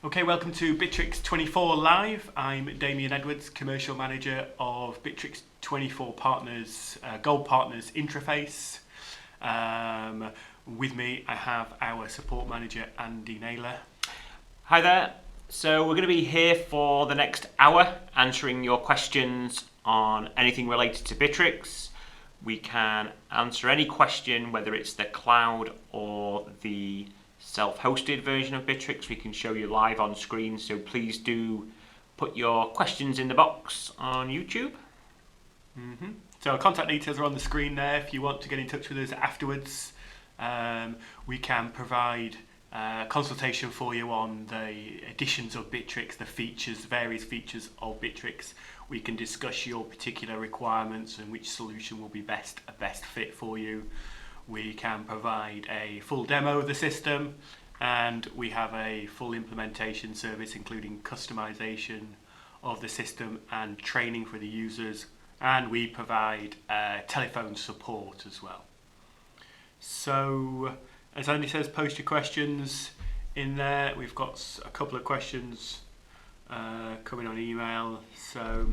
Okay, welcome to Bitrix24 Live. I'm Damien Edwards, Commercial Manager of Bitrix24 Partners, Gold Partners Interface. With me I have our Support Manager, Andy Naylor. Hi there. So we're going to be here for the next hour answering your questions on anything related to Bitrix. We can answer any question, whether it's the cloud or the self-hosted version of Bitrix. We can show you live on screen, so please do put your questions in the box on YouTube. So our contact details are on the screen there. If you want to get in touch with us afterwards, we can provide consultation for you on the additions of Bitrix, the features, various features of Bitrix. We can discuss your particular requirements and which solution will be a best fit for you. We can provide a full demo of the system, and we have a full implementation service including customization of the system and training for the users, and we provide telephone support as well. So as Andy says, post your questions in there. We've got a couple of questions coming on email. So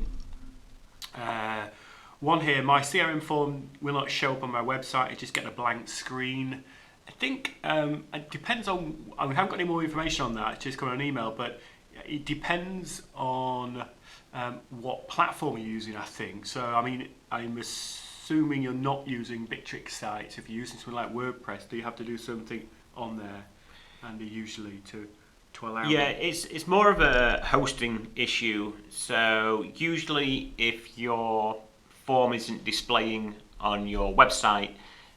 one here, my CRM form will not show up on my website, I just get a blank screen. I think it depends on, we haven't got any more information on that, it's just coming on email, but it depends on what platform you're using, I think. So I mean, I'm assuming you're not using Bitrix sites. If you're using something like WordPress, do you have to do something on there, Andy, usually to allow it? It's more of a hosting issue. So usually if your form isn't displaying on your website,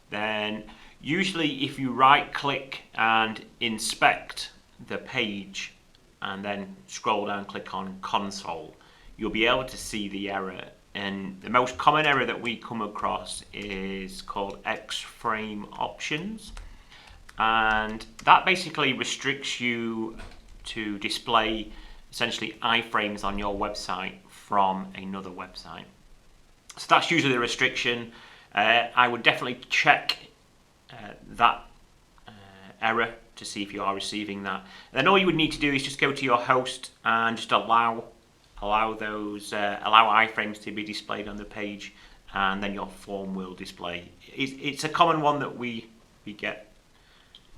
then usually if you right click and inspect the page and then scroll down, click on console, you'll be able to see the error. And the most common error that we come across is called X-frame options, and that basically restricts you to display essentially iframes on your website from another website. So that's usually the restriction. I would definitely check that error to see if you are receiving that. And then all you would need to do is just go to your host and just allow iframes to be displayed on the page, and then your form will display. It's a common one that we get.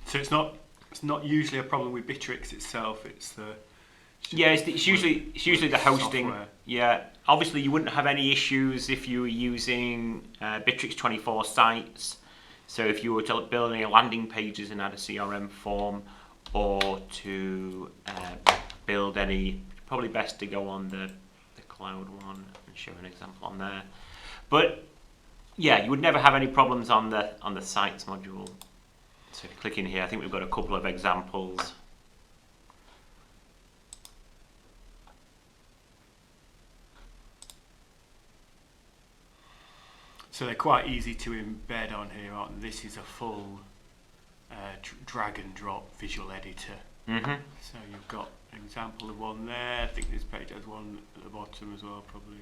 So it's not usually a problem with Bitrix itself. It's usually the hosting. Software. Yeah, obviously you wouldn't have any issues if you were using Bitrix24 sites. So if you were to build any landing pages and add a CRM form, or to build any, probably best to go on the cloud one and show an example on there. But yeah, you would never have any problems on the sites module. So if you click in here, I think we've got a couple of examples. So they're quite easy to embed on here, aren't they? This is a full drag and drop visual editor. So you've got an example of one there. I think this page has one at the bottom as well, probably.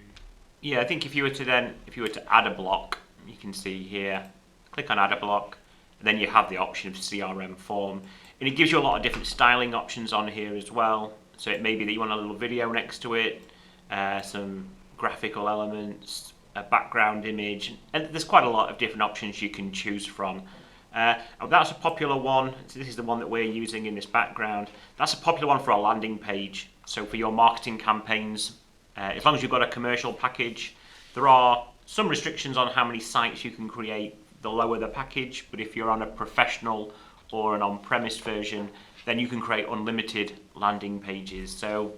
Yeah, I think if you were to add a block, you can see here, click on add a block, and then you have the option of CRM form, and it gives you a lot of different styling options on here as well. So it may be that you want a little video next to it, some graphical elements, a background image, and there's quite a lot of different options you can choose from. That's a popular one. So this is the one that we're using in this background. That's a popular one for a landing page. So for your marketing campaigns, as long as you've got a commercial package, there are some restrictions on how many sites you can create the lower the package, but if you're on a professional or an on-premise version, then you can create unlimited landing pages. So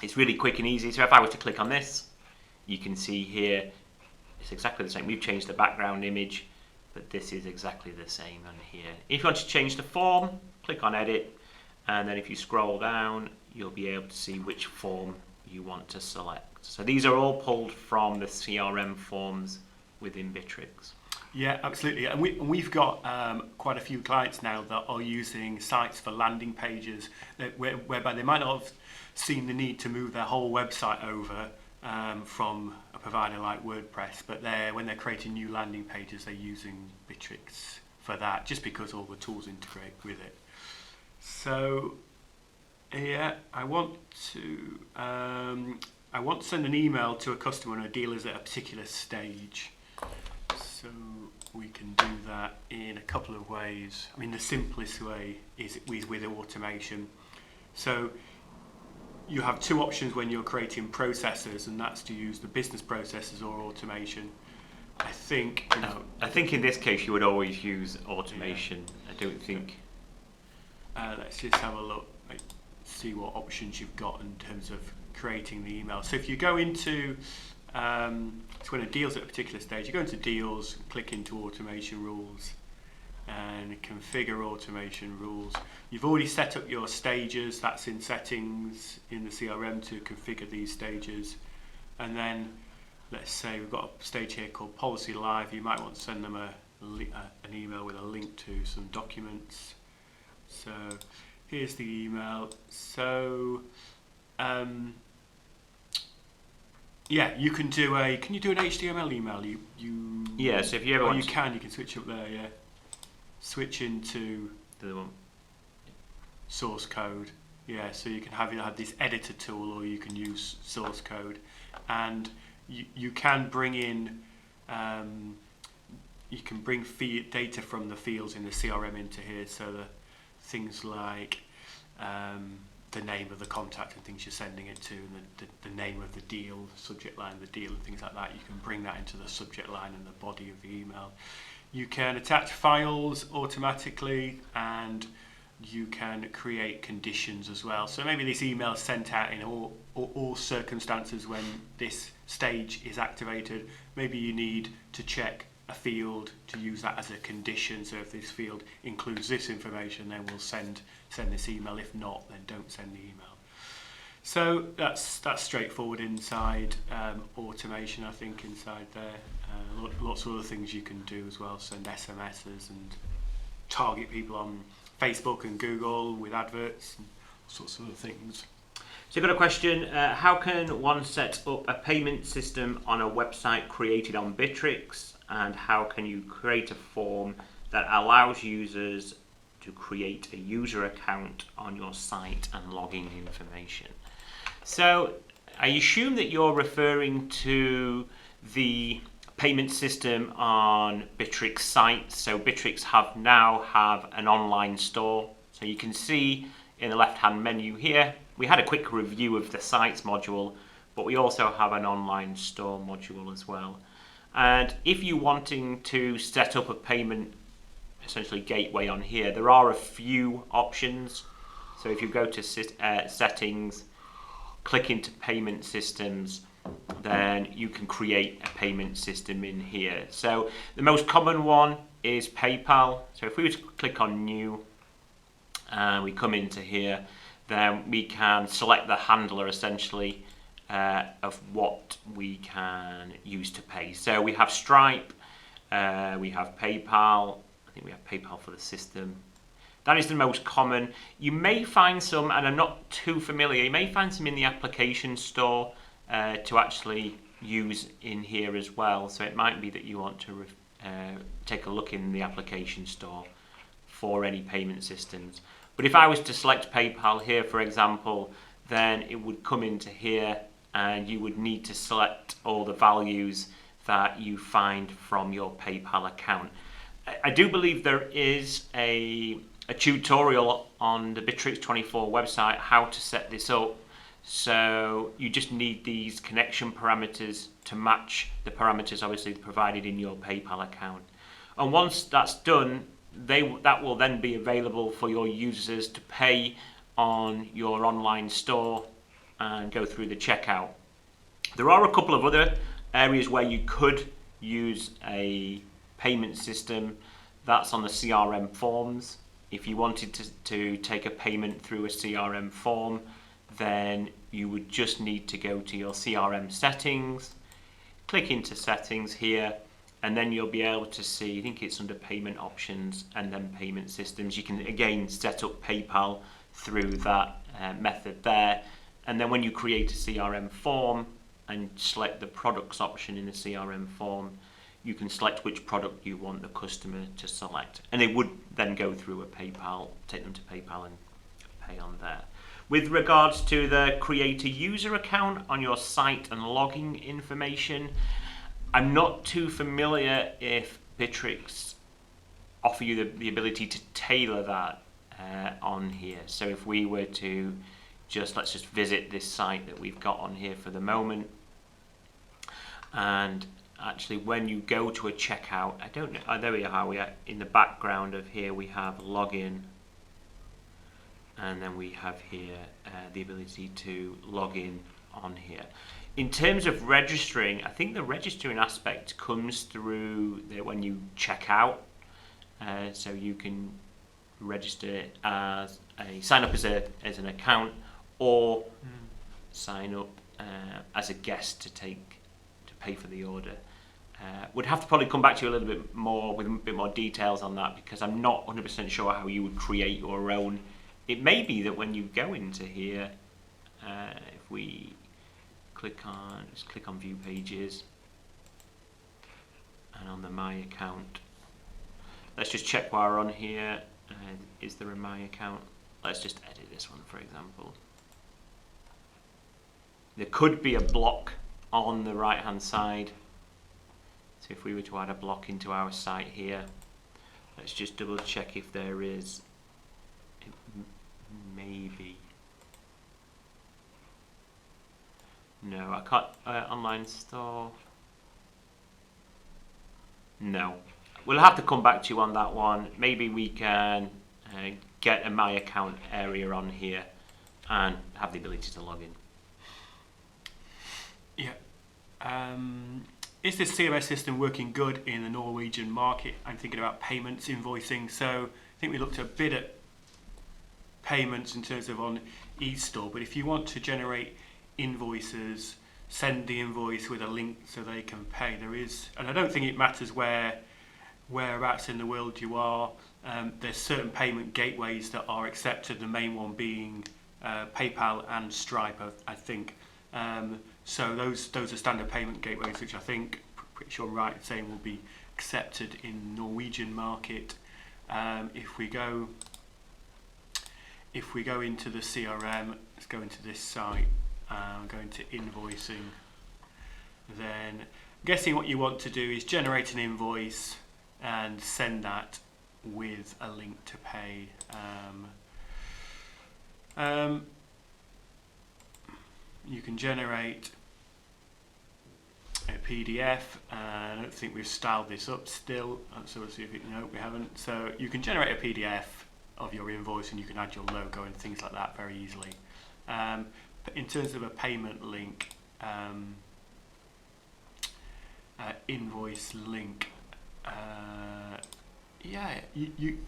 it's really quick and easy. So if I were to click on this, you can see here it's exactly the same. We've changed the background image, but this is exactly the same on here. If you want to change the form, click on edit, and then if you scroll down, you'll be able to see which form you want to select. So these are all pulled from the CRM forms within Bitrix. Yeah, absolutely. And we've got quite a few clients now that are using sites for landing pages whereby they might not have seen the need to move their whole website over from a provider like WordPress, but when they're creating new landing pages, they're using Bitrix for that, just because all the tools integrate with it. So Yeah, I want to send an email to a customer when a deal is at a particular stage. So we can do that in a couple of ways. I mean, the simplest way is with automation. So you have two options when you're creating processes, and that's to use the business processes or automation. I think, I think in this case you would always use automation. Yeah. I don't think. Let's just have a look, see what options you've got in terms of creating the email. So if you go into, it's when a deal's at a particular stage, you go into deals, click into automation rules, and configure automation rules. You've already set up your stages, that's in settings in the CRM to configure these stages. And then let's say we've got a stage here called Policy Live. You might want to send them an email with a link to some documents. So here's the email. So yeah, you can do can you do an HTML email? Yeah, so if you ever want you can switch up there, yeah. Switch into the one. Source code. Yeah, so you can have this editor tool, or you can use source code, and you can bring in data from the fields in the CRM into here. So the things like the name of the contact and things you're sending it to, and the name of the deal, the subject line of the deal, and things like that. You can bring that into the subject line and the body of the email. You can attach files automatically, and you can create conditions as well. So maybe this email is sent out in all circumstances when this stage is activated. Maybe you need to check a field to use that as a condition. So if this field includes this information, then we'll send this email. If not, then don't send the email. So that's straightforward inside automation, I think, inside there. Lots of other things you can do as well. Send SMSs and target people on Facebook and Google with adverts and all sorts of other things. So I've got a question. How can one set up a payment system on a website created on Bitrix? And how can you create a form that allows users to create a user account on your site and login information? So I assume that you're referring to the payment system on Bitrix site. So Bitrix now have an online store. So you can see in the left-hand menu here, we had a quick review of the sites module, but we also have an online store module as well. And if you're wanting to set up a payment, essentially gateway on here, there are a few options. So if you go to settings, click into payment systems, then you can create a payment system in here. So the most common one is PayPal. So if we were to click on new and we come into here, then we can select the handler essentially of what we can use to pay. So we have Stripe, we have PayPal. I think we have PayPal for the system. That is the most common. You may find some, and I'm not too familiar, you may find some in the application store to actually use in here as well. So it might be that you want to take a look in the application store for any payment systems. But if I was to select PayPal here, for example, then it would come into here and you would need to select all the values that you find from your PayPal account. I do believe there is a tutorial on the Bitrix24 website how to set this up. So you just need these connection parameters to match the parameters obviously provided in your PayPal account. And once that's done, that will then be available for your users to pay on your online store and go through the checkout. There are a couple of other areas where you could use a payment system. That's on the CRM forms. If you wanted to take a payment through a CRM form, then you would just need to go to your CRM settings, click into settings here, and then you'll be able to see, I think it's under payment options and then payment systems. You can again set up PayPal through that method there. And then when you create a CRM form and select the products option in the CRM form, you can select which product you want the customer to select. And it would then go through a PayPal, take them to PayPal and pay on there. With regards to the create a user account on your site and logging information, I'm not too familiar if Bitrix offer you the ability to tailor that on here. So if we were to let's just visit this site that we've got on here for the moment, and actually when you go to a checkout, I don't know, there we are, how we are in the background of here we have login, and then we have here the ability to log in on here. In terms of registering, I think the registering aspect comes through there when you check out. So you can register as sign up as an account, or sign up as a guest to pay for the order. Would have to probably come back to you a little bit more with a bit more details on that, because I'm not 100% sure how you would create your own. It may be that when you go into here, if we click on view pages, and on the my account, let's just check while we're on here. Is there a my account? Let's just edit this one, for example. There could be a block on the right hand side. So if we were to add a block into our site here, let's just double check if there is. Maybe. No, I can't. Online store. No. We'll have to come back to you on that one. Maybe we can get a my account area on here and have the ability to log in. Yeah. Is this CMS system working good in the Norwegian market? I'm thinking about payments, invoicing. So I think we looked a bit at payments in terms of on eStore, but if you want to generate invoices, send the invoice with a link so they can pay, there is, and I don't think it matters whereabouts in the world you are, there's certain payment gateways that are accepted, the main one being PayPal and Stripe, I think. So those are standard payment gateways, which I think, pretty sure I'm right in saying, will be accepted in the Norwegian market. If we go into the CRM, let's go into this site, go into invoicing, then I'm guessing what you want to do is generate an invoice and send that with a link to pay. You can generate a PDF. I don't think we've styled this up still, so we'll see if it, no, we haven't. So you can generate a PDF of your invoice and you can add your logo and things like that very easily. In terms of a payment link, invoice link, yeah, you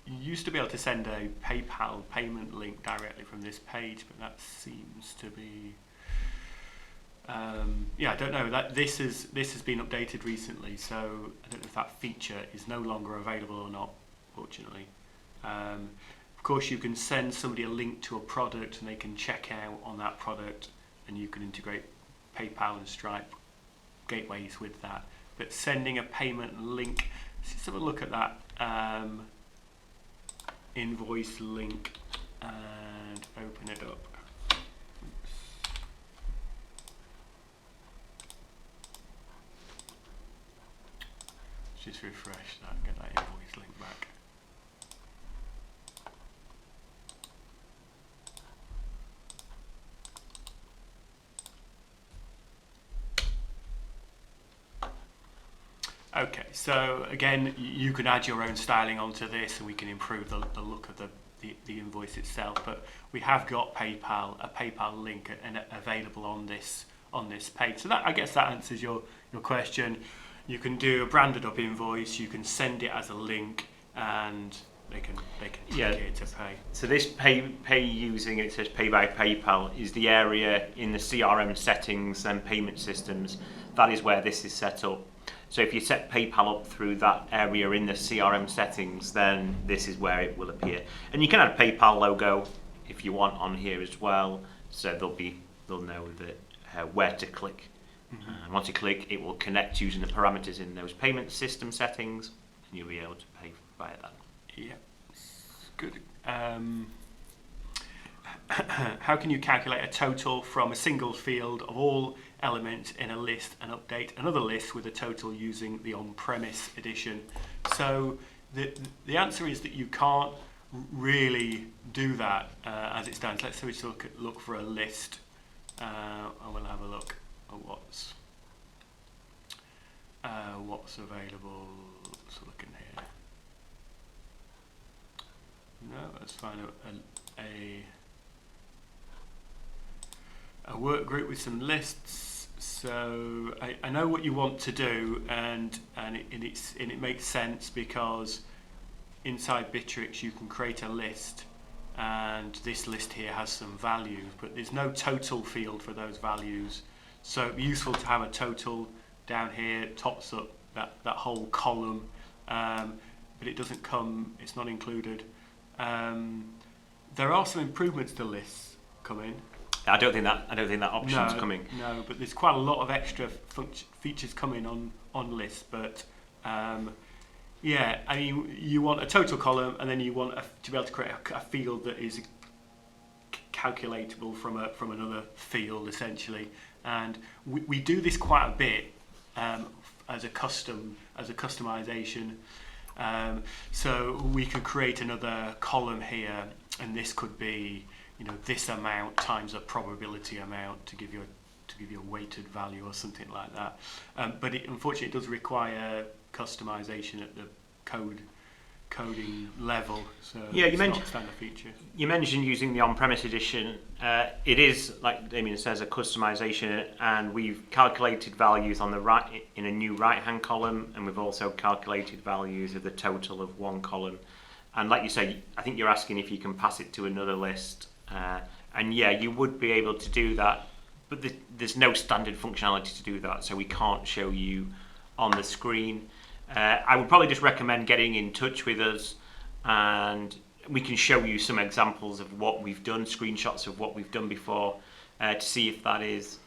used to be able to send a PayPal payment link directly from this page, but that seems to be yeah, I don't know, that this has been updated recently, so I don't know if that feature is no longer available or not, fortunately. Of course, you can send somebody a link to a product and they can check out on that product, and you can integrate PayPal and Stripe gateways with that. But sending a payment link, let's have a look at that invoice link and open it up. Oops. Let's just refresh that and get that invoice link back. Okay, so again, you can add your own styling onto this, and we can improve the look of the invoice itself. But we have got a PayPal link available on this page. So that, I guess, that answers your question. You can do a branded up invoice. You can send it as a link, and they can click it to pay. So this pay using, it says pay by PayPal, is the area in the CRM settings and payment systems. That is where this is set up. So if you set PayPal up through that area in the CRM settings, then this is where it will appear. And you can add a PayPal logo if you want on here as well. So they'll know that where to click. And once you click, it will connect using the parameters in those payment system settings, and you'll be able to pay via that. Yeah, good. how can you calculate a total from a single field of all elements in a list and update another list with a total using the on-premise edition? So the answer is that you can't really do that as it stands. Let's say we look for a list. I will have a look at what's available. Let's look in here. No, let's find a work group with some lists. So I know what you want to do, and it makes sense because inside Bitrix you can create a list, and this list here has some values, but there's no total field for those values. So it'd be useful to have a total down here, tops up that whole column, but it doesn't come. It's not included. There are some improvements to lists coming. I don't think that option's coming. No, but there's quite a lot of extra features coming on lists. But yeah, I mean, you want a total column, and then you want to be able to create a field that is calculatable from another field, essentially. And we do this quite a bit as a customization. So we could create another column here, and this could be, this amount times a probability amount to give you a weighted value or something like that. But unfortunately, it does require customization at the coding level. So yeah, it's not a standard feature. You mentioned using the on-premise edition. It is, like Damien says, a customization, and we've calculated values on the right in a new right-hand column, and we've also calculated values of the total of one column. And like you say, I think you're asking if you can pass it to another list. And yeah, you would be able to do that, but there's no standard functionality to do that, so we can't show you on the screen. I would probably just recommend getting in touch with us, and we can show you some examples of what we've done, screenshots of what we've done before, to see if that is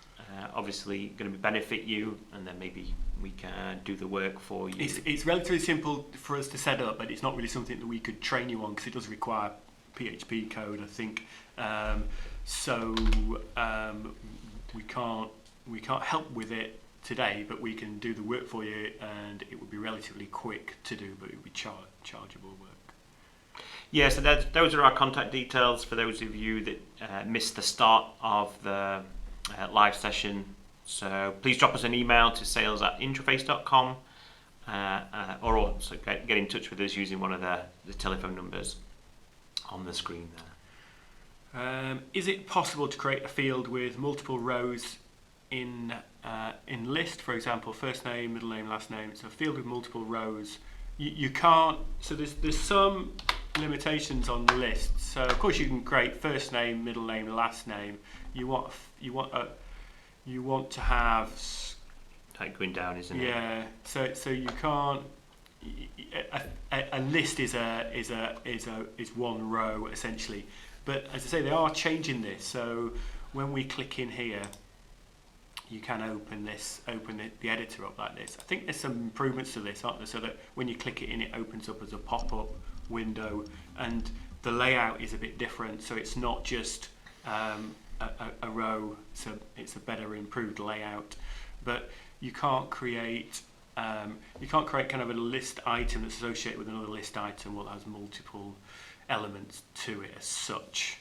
obviously going to benefit you, and then maybe we can do the work for you. It's relatively simple for us to set up, but it's not really something that we could train you on because it does require PHP code, I think. So we can't help with it today, but we can do the work for you, and it would be relatively quick to do, but it would be chargeable work. Yeah, so those are our contact details for those of you that missed the start of the live session. So please drop us an email to sales@intraface.com, or also get in touch with us using one of the telephone numbers on the screen there. Is it possible to create a field with multiple rows in list, for example, first name, middle name, last name? It's a field with multiple rows. You can't. So there's some limitations on the list. So of course you can create first name, middle name, last name. You want to have like going down, isn't it? Yeah. So you can't. A list is one row essentially. But as I say, they are changing this. So when we click in here, you can open the editor up like this. I think there's some improvements to this, aren't there? So that when you click it in, it opens up as a pop-up window, and the layout is a bit different. So it's not just a row. So it's a better, improved layout. But you can't create kind of a list item that's associated with another list item that has multiple elements to it as such.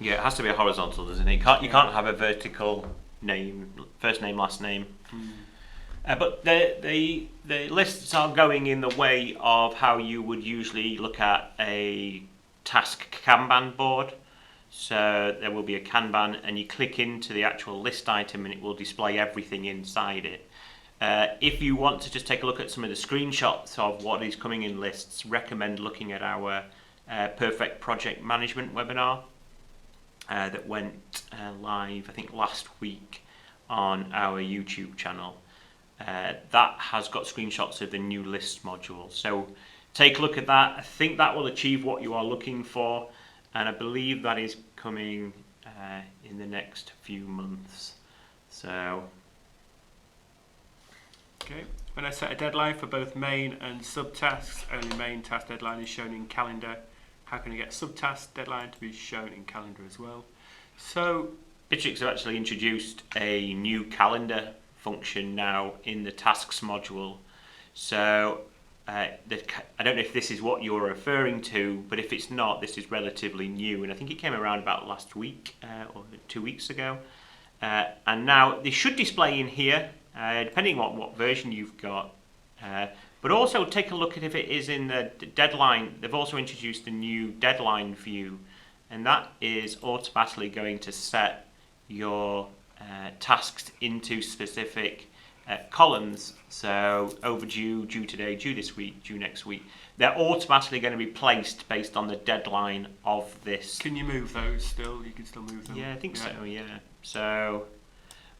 Yeah, it has to be a horizontal, doesn't it? You can't have a vertical name, first name, last name. But the lists are going in the way of how you would usually look at a task Kanban board. So there will be a Kanban, and you click into the actual list item and it will display everything inside it. If you want to just take a look at some of the screenshots of what is coming in lists, recommend looking at our Perfect Project Management webinar that went live, I think, last week on our YouTube channel. That has got screenshots of the new list module. So take a look at that. I think that will achieve what you are looking for, and I believe that is coming in the next few months. So okay, when I set a deadline for both main and subtasks, only main task deadline is shown in calendar. how can I get subtask deadline to be shown in calendar as well? So Bitrix have actually introduced a new calendar function now in the tasks module. So I don't know if this is what you're referring to, but if it's not, this is relatively new, and I think it came around about last week or 2 weeks ago. And now they should display in here, depending on what version you've got. But also take a look at if it is in the deadline. They've also introduced a new deadline view, and that is automatically going to set your tasks into specific columns. So overdue, due today, due this week, due next week. They're automatically going to be placed based on the deadline of this. can you move those still? You can still move them? Yeah, I think so, yeah. So,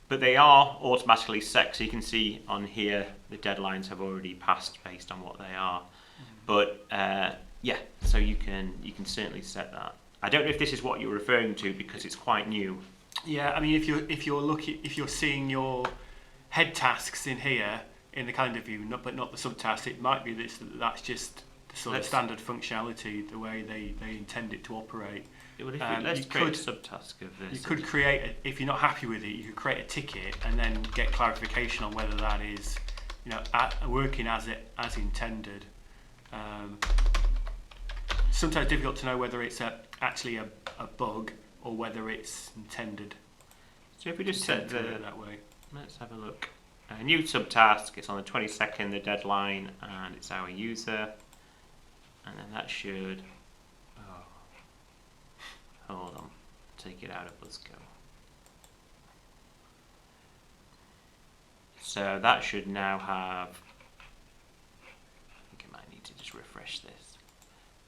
but they are automatically set, so you can see on here the deadlines have already passed based on what they are. But yeah, so you can certainly set that. I don't know if this is what you're referring to because it's quite new. Yeah, I mean, if you're seeing your head tasks in here in the calendar view, but not the subtasks, it might be that's just the sort of standard functionality, the way they intend it to operate. Let's create a subtask of this. You could create, if you're not happy with it, you could create a ticket and then get clarification on whether that is, working as intended. Sometimes difficult to know whether it's actually a bug or whether it's intended. So if we just set that way. Let's have a look. A new subtask. It's on the 22nd, the deadline, and it's our user. And then that should. Hold on, take it out of Let's Go. So that should now have, I think I might need to just refresh this.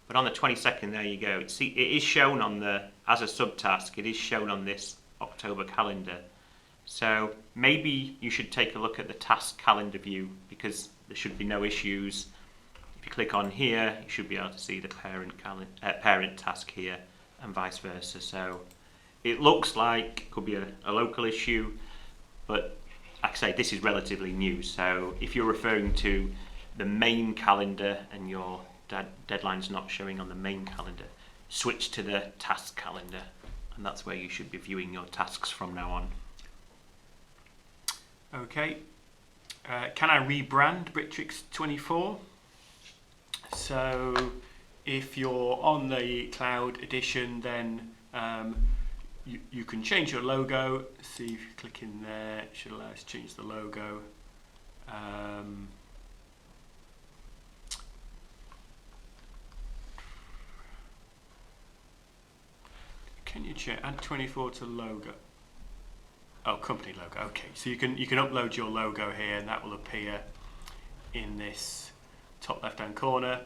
But on the 22nd, there you go. See, it is shown on as a subtask, it is shown on this October calendar. So maybe you should take a look at the task calendar view because there should be no issues. If you click on here, you should be able to see the parent task here, and vice versa. So it looks like it could be a local issue, but like I say, this is relatively new. So if you're referring to the main calendar and your deadline's not showing on the main calendar, switch to the task calendar, and that's where you should be viewing your tasks from now on. Okay, can I rebrand Bitrix24? So if you're on the cloud edition, then you can change your logo. See if you click in there, it should allow us to change the logo. Can you add 24 to logo? Oh, company logo. Okay, so you can upload your logo here, and that will appear in this top left-hand corner.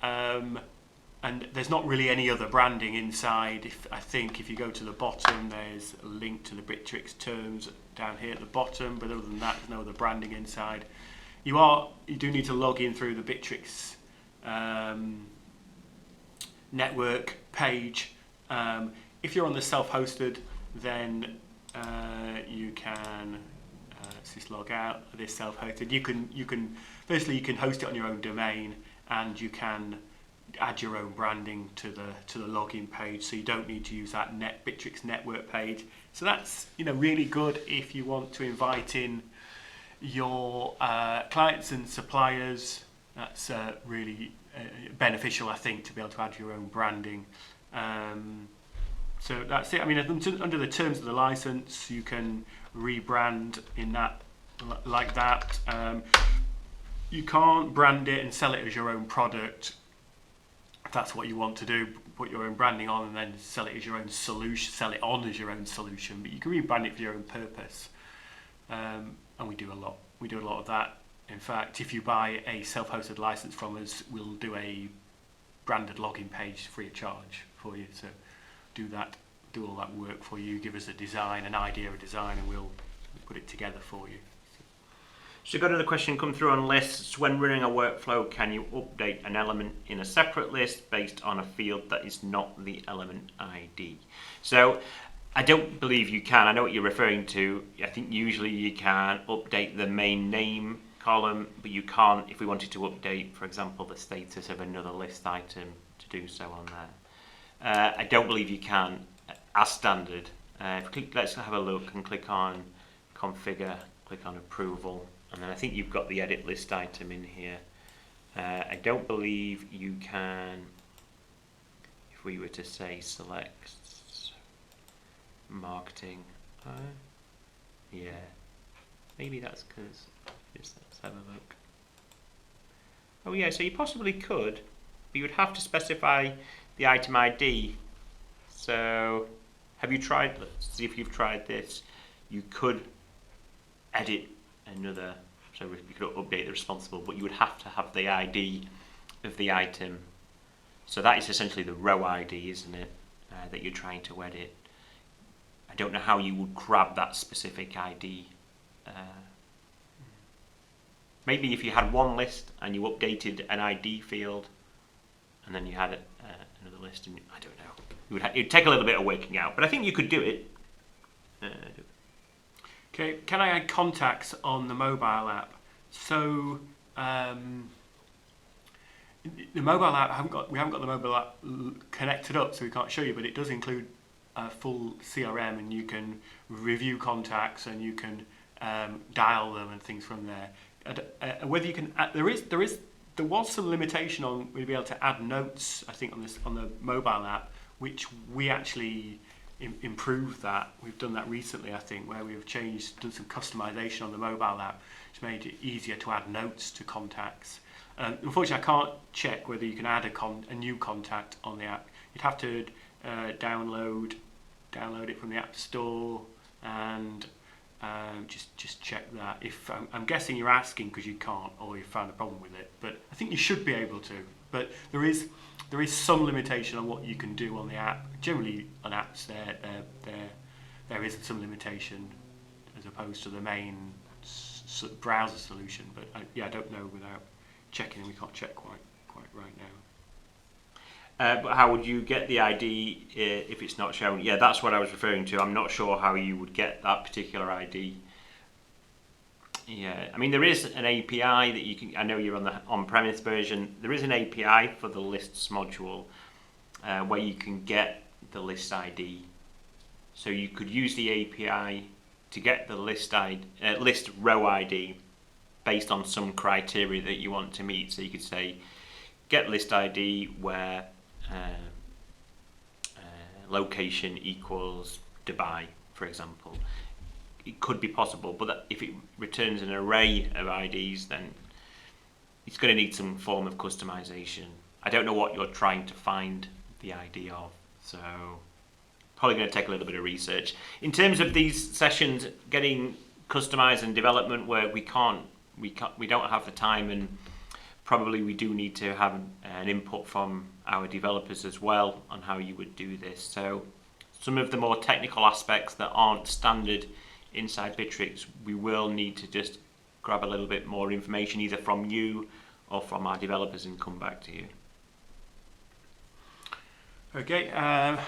And there's not really any other branding inside. I think if you go to the bottom, there's a link to the Bitrix terms down here at the bottom, but other than that, there's no other branding inside. You do need to log in through the Bitrix network page. If you're on the self-hosted, then you can let's just log out of this self-hosted. You can firstly you can host it on your own domain, and you can add your own branding to the login page, so you don't need to use that Bitrix network page. So that's really good if you want to invite in your clients and suppliers. That's really beneficial, I think, to be able to add your own branding. So that's it. I mean, under the terms of the license, you can rebrand in that like that. You can't brand it and sell it as your own product. If that's what you want to do, put your own branding on and then sell it as your own solution, sell it on as your own solution. But you can rebrand it for your own purpose, and we do a lot. We do a lot of that. In fact, if you buy a self-hosted license from us, we'll do a branded login page free of charge for you. So do all that work for you. Give us an idea of a design, and we'll put it together for you. So got another question come through on lists. When running a workflow, can you update an element in a separate list based on a field that is not the element ID? So I don't believe you can. I know what you're referring to. I think usually you can update the main name column, but you can't if we wanted to update, for example, the status of another list item to do so on there. I don't believe you can as standard. Let's have a look and click on configure, click on approval, and then I think you've got the edit list item in here. I don't believe you can, if we were to say select marketing, yeah, maybe that's because, let's have a look. Oh yeah, so you possibly could, but you would have to specify the item ID. So have you tried, let's see if you've tried this. You could edit another, so you could update the responsible, but you would have to have the ID of the item. So that is essentially the row ID, isn't it, that you're trying to edit. I don't know how you would grab that specific ID. Maybe if you had one list and you updated an ID field, and then you had another list, and I don't know. It'd take a little bit of working out, but I think you could do it. Okay, can I add contacts on the mobile app? So the mobile app, we haven't got the mobile app connected up, so we can't show you, but it does include a full CRM, and you can review contacts and you can dial them and things from there. Whether you can add, there was some limitation on we'd be able to add notes, I think, on the mobile app, which we actually improved that. We've done that recently, I think, where we've done some customization on the mobile app, which made it easier to add notes to contacts. Unfortunately, I can't check whether you can add a new contact on the app. You'd have to download it from the App Store and just check that. If I'm guessing you're asking because you can't, or you found a problem with it, but I think you should be able to. But there is some limitation on what you can do on the app. Generally, on apps, there is some limitation as opposed to the main browser solution. But I don't know without checking, and we can't check quite right now. But how would you get the ID if it's not shown? Yeah, that's what I was referring to. I'm not sure how you would get that particular ID. Yeah, I mean, there is an API that you can, I know you're on the on-premise version, there is an API for the lists module where you can get the list ID. So you could use the API to get the list row ID based on some criteria that you want to meet. So you could say, get list ID where location equals Dubai, for example. It could be possible, but if it returns an array of IDs, then it's going to need some form of customization. I don't know what you're trying to find the ID of, so probably going to take a little bit of research. In terms of these sessions, getting customized and development work, we don't have the time, and probably we do need to have an input from our developers as well on how you would do this. So some of the more technical aspects that aren't standard inside Bitrix, we will need to just grab a little bit more information either from you or from our developers and come back to you. Okay, how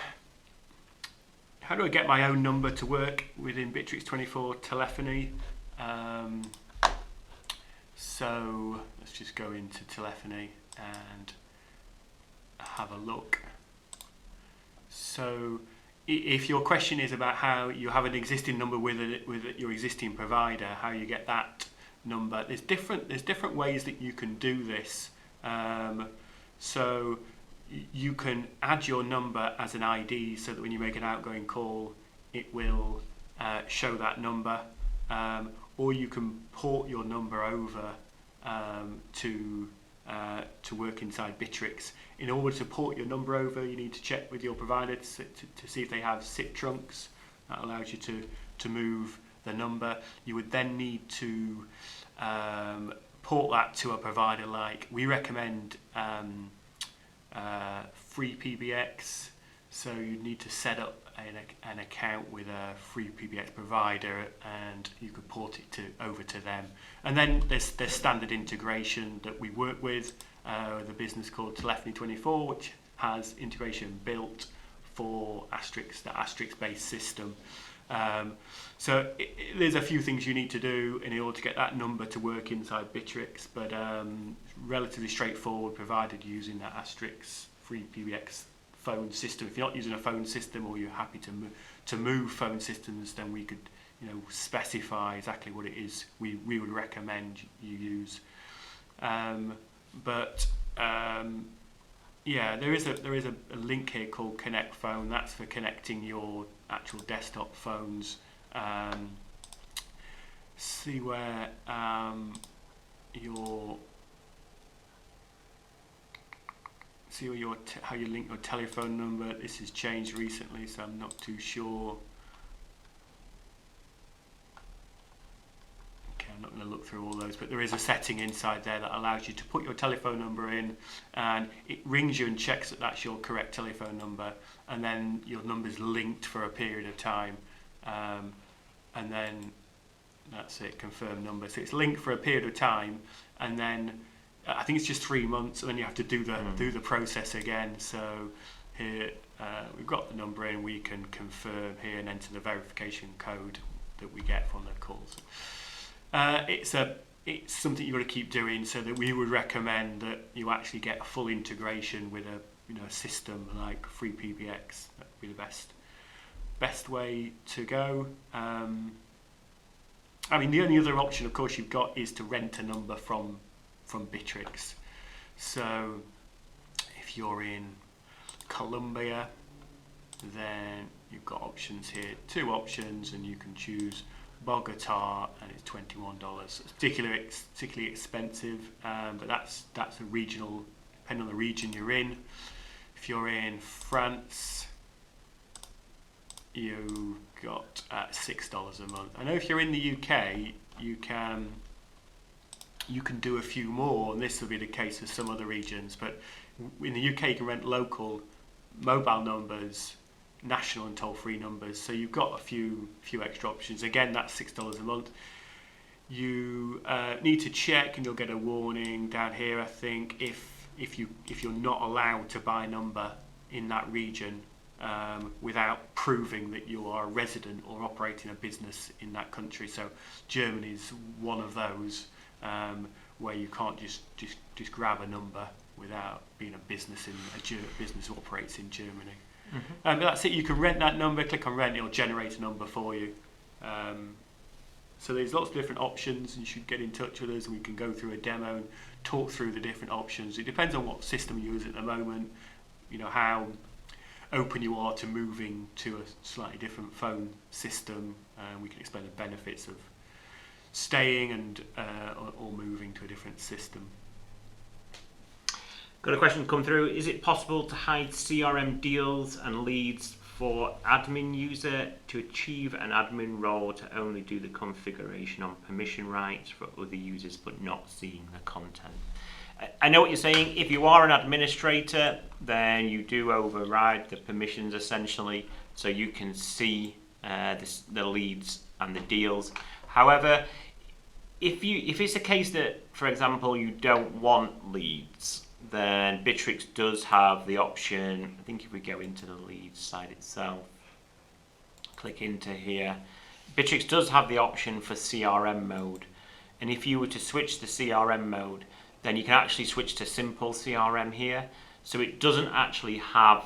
do I get my own number to work within Bitrix24 telephony? So let's just go into telephony and have a look. So if your question is about how you have an existing number with your existing provider, how you get that number, there's different ways that you can do this. So you can add your number as an ID so that when you make an outgoing call, it will show that number, or you can port your number over to work inside Bitrix. In order to port your number over, you need to check with your provider to see if they have SIP trunks. That allows you to move the number. You would then need to port that to a provider like, we recommend free PBX, so you need to set up an account with a free PBX provider, and you could port it over to them. And then there's standard integration that we work with a business called Telephony24, which has integration built for Asterix, the Asterix-based system. So there's a few things you need to do in order to get that number to work inside Bitrix, but relatively straightforward, provided using that Asterix free PBX phone system. If you're not using a phone system, or you're happy to move phone systems, then we could, specify exactly what it is we would recommend you use. There is a link here called Connect Phone. That's for connecting your actual desktop phones. See where how you link your telephone number. This has changed recently, so I'm not too sure. Okay, I'm not going to look through all those, but there is a setting inside there that allows you to put your telephone number in, and it rings you and checks that that's your correct telephone number, and then your number's linked for a period of time, and then that's it, confirm number. So it's linked for a period of time, and then I think it's just 3 months, and then you have to do the process again. So here we've got the number in, we can confirm here and enter the verification code that we get from the calls. It's something you've got to keep doing, so that we would recommend that you actually get a full integration with a system like FreePBX. That would be the best way to go. The only other option, of course, you've got is to rent a number from Bitrix. So if you're in Colombia, then you've got options here, 2 options, and you can choose Bogota, and it's $21. It's particularly expensive, but that's a regional, depending on the region you're in. If you're in France, you got $6 a month. I know if you're in the UK, you can do a few more, and this will be the case for some other regions, but in the UK you can rent local mobile numbers, national and toll-free numbers, so you've got a few extra options. Again, that's $6 a month. You need to check, and you'll get a warning down here, I think, if you're not allowed to buy a number in that region without proving that you are a resident or operating a business in that country. So Germany is one of those, where you can't just grab a number without being a business who operates in Germany. Mm-hmm. But that's it. You can rent that number. Click on rent; it'll generate a number for you. So there's lots of different options. You should get in touch with us, and we can go through a demo and talk through the different options. It depends on what system you use at the moment. How open you are to moving to a slightly different phone system. We can explain the benefits of staying and or moving to a different system. Got a question come through. Is it possible to hide CRM deals and leads for admin user to achieve an admin role to only do the configuration on permission rights for other users but not seeing the content? I know what you're saying. If you are an administrator, then you do override the permissions essentially, so you can see the leads and the deals. However, if it's a case that, for example, you don't want leads, then Bitrix does have the option. I think if we go into the leads side itself, click into here, Bitrix does have the option for CRM mode, and if you were to switch the CRM mode, then you can actually switch to simple CRM here, so it doesn't actually have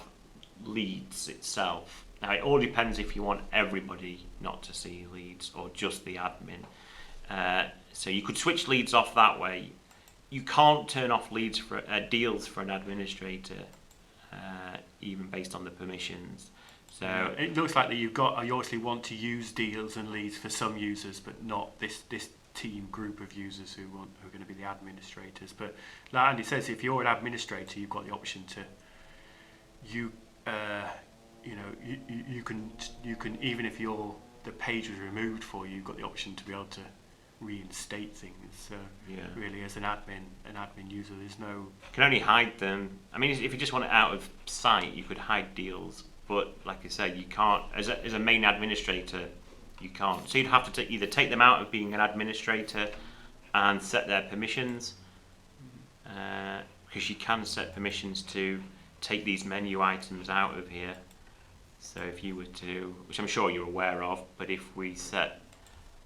leads itself. Now it all depends if you want everybody not to see leads or just the admin. So you could switch leads off that way. You can't turn off leads for deals for an administrator, even based on the permissions. So it looks like that you obviously want to use deals and leads for some users, but not this team group of users who are going to be the administrators. But like Andy says, if you're an administrator, you've got the option to you can even if the page was removed for you, you've got the option to be able to reinstate things. So really, as an admin user, there's no... You can only hide them. I mean, if you just want it out of sight, you could hide deals, but like I say, you can't, as a main administrator, you can't. So you'd have to either take them out of being an administrator and set their permissions, because you can set permissions to take these menu items out of here. So if you were to, which I'm sure you're aware of, but if we set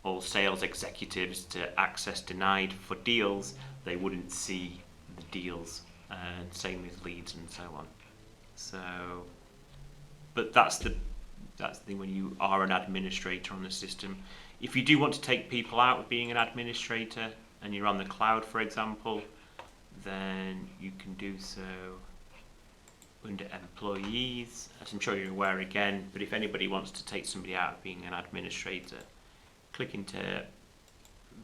all sales executives to access denied for deals, they wouldn't see the deals, and same with leads and so on. So, but that's the thing when you are an administrator on the system. If you do want to take people out of being an administrator and you're on the cloud, for example, then you can do so under employees, as I'm sure you're aware again. But if anybody wants to take somebody out of being an administrator, click into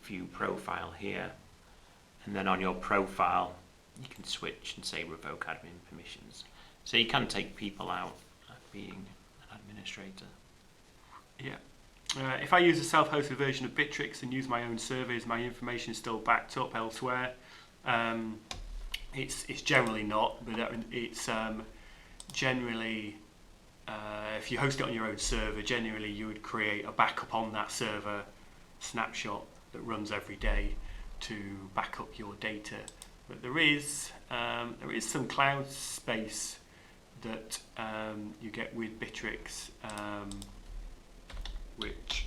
view profile here, and then on your profile you can switch and say revoke admin permissions. So you can take people out of being an administrator. Yeah. If I use a self-hosted version of Bitrix and use my own servers, my information is still backed up elsewhere. It's generally not, but it's generally, if you host it on your own server, generally you would create a backup on that server snapshot that runs every day to back up your data. But there is some cloud space that you get with Bitrix, which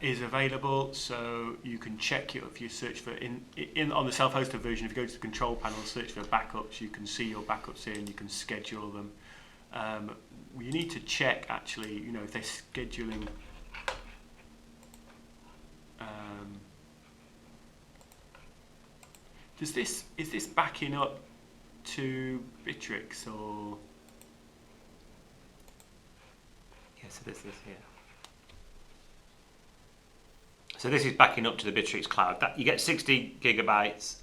is available, so you can check it if you search for on the self-hosted version. If you go to the control panel, search for backups, you can see your backups here and you can schedule them. You need to check actually, if they're scheduling. Is this backing up to Bitrix or? Yeah, so this is here. So this is backing up to the Bitrix cloud. You get 60 gigabytes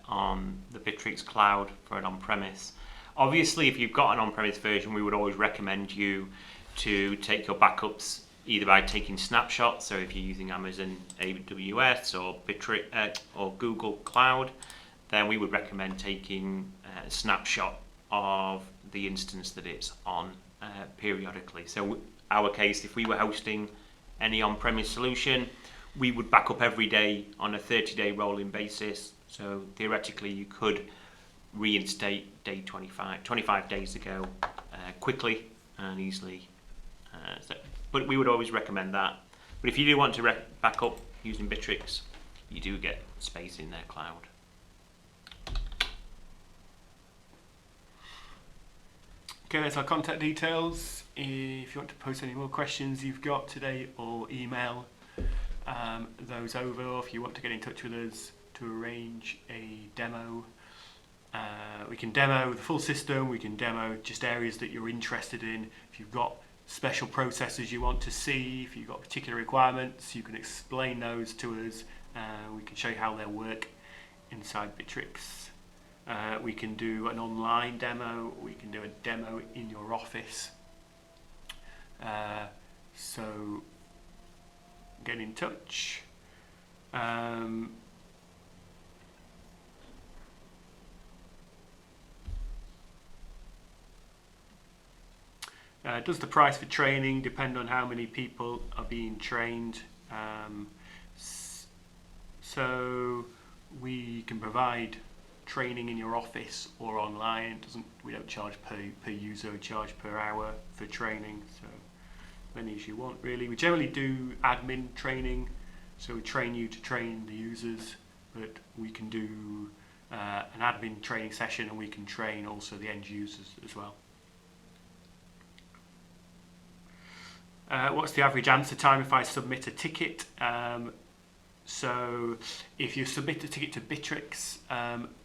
on the Bitrix cloud for an on-premise. Obviously, if you've got an on-premise version, we would always recommend you to take your backups either by taking snapshots. So if you're using Amazon AWS or Bitrix or Google Cloud, then we would recommend taking a snapshot of the instance that it's on periodically. So our case, if we were hosting any on-premise solution, we would back up every day on a 30-day rolling basis. So theoretically, you could reinstate day 25 days ago quickly and easily. But we would always recommend that. But if you do want to back up using Bitrix, you do get space in their cloud. Okay, there's our contact details. If you want to post any more questions you've got today or email those over, or if you want to get in touch with us to arrange a demo, we can demo the full system, we can demo just areas that you're interested in. If you've got special processes you want to see, if you've got particular requirements, you can explain those to us. We can show you how they work inside Bitrix. We can do an online demo, we can do a demo in your office. So get in touch. Does the price for training depend on how many people are being trained? So we can provide training in your office or online. We don't charge per user, we charge per hour for training, so many as you want really. We generally do admin training, so we train you to train the users, but we can do an admin training session and we can train also the end users as well. What's the average answer time if I submit a ticket? So if you submit a ticket to Bitrix,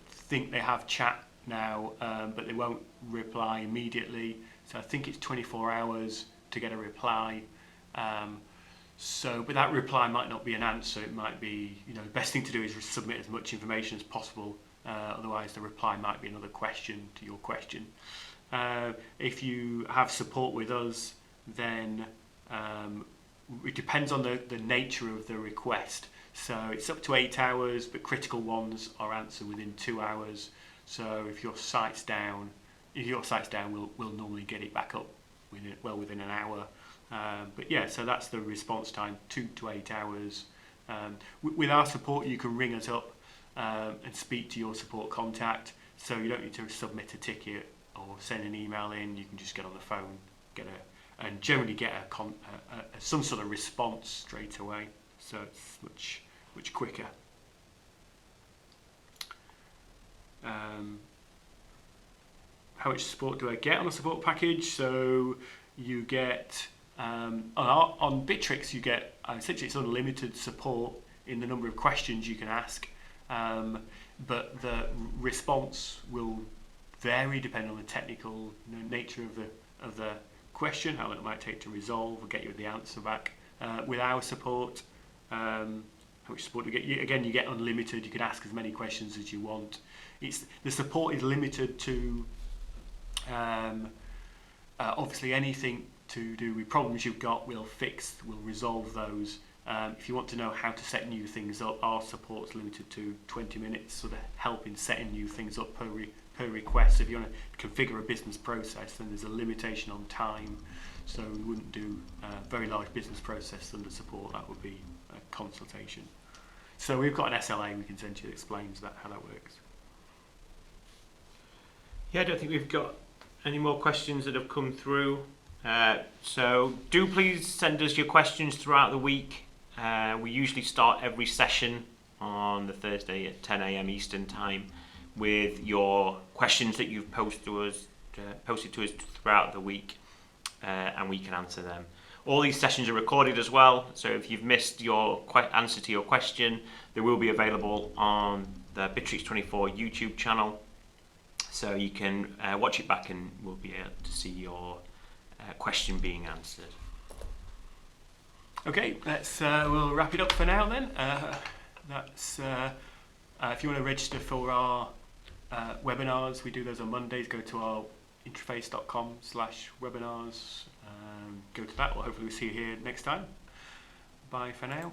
think they have chat now, but they won't reply immediately. So I think it's 24 hours to get a reply. But that reply might not be an answer. It might be, the best thing to do is submit as much information as possible. Otherwise, the reply might be another question to your question. If you have support with us, then it depends on the nature of the request. So it's up to 8 hours, but critical ones are answered within 2 hours. So if your site's down, we'll normally get it back up within an hour. But yeah, so that's the response time, 2 to 8 hours. With our support, you can ring us up and speak to your support contact. So you don't need to submit a ticket or send an email in. You can just get on the phone, and generally get some sort of response straight away. So it's much quicker. how much support do I get on a support package? So you get on Bitrix, you get essentially it's unlimited support in the number of questions you can ask, but the response will vary depending on the technical nature of the question, how long it might take to resolve or get you the answer back. With our support, how much support do you get? Again, you get unlimited. You can ask as many questions as you want. The support is limited to obviously anything to do with problems you've got. We'll resolve those. If you want to know how to set new things up, our support's limited to 20 minutes, sort of help in setting new things up per request. So if you want to configure a business process, then there's a limitation on time. So we wouldn't do a very large business process under support. That would be a consultation. So we've got an SLA we can send you that explains how that works. Yeah, I don't think we've got any more questions that have come through. So do please send us your questions throughout the week. We usually start every session on the Thursday at 10 a.m. Eastern Time with your questions that you've posted to us throughout the week, and we can answer them. All these sessions are recorded as well, so if you've missed your answer to your question, they will be available on the Bitrix24 YouTube channel, so you can watch it back and we'll be able to see your question being answered. Okay, we'll wrap it up for now then. If you want to register for our webinars, we do those on Mondays. Go to our interface.com/webinars. Go to that, or hopefully we'll see you here next time. Bye for now.